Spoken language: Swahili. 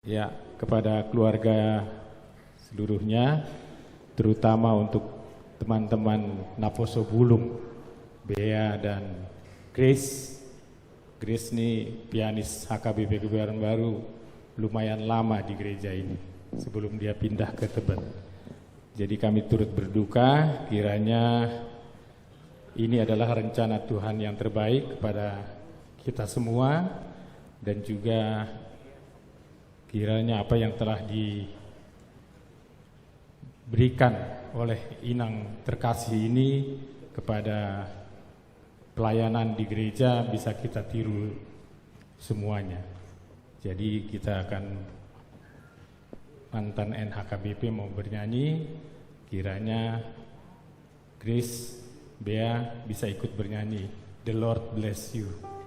Ya, kepada keluarga seluruhnya, terutama untuk teman-teman Naposo Bulung, Bea dan Grace. Grace ini pianis HKBP Kebayoran Baru lumayan lama di gereja ini sebelum dia pindah ke Tebet. Jadi kami turut berduka, kiranya ini adalah rencana Tuhan yang terbaik kepada kita semua, dan juga kiranya apa yang telah diberikan oleh Inang terkasih ini kepada pelayanan di gereja bisa kita tiru semuanya. Jadi kita akan, mantan NHKBP mau bernyanyi, kiranya Grace, Bea bisa ikut bernyanyi The Lord Bless You.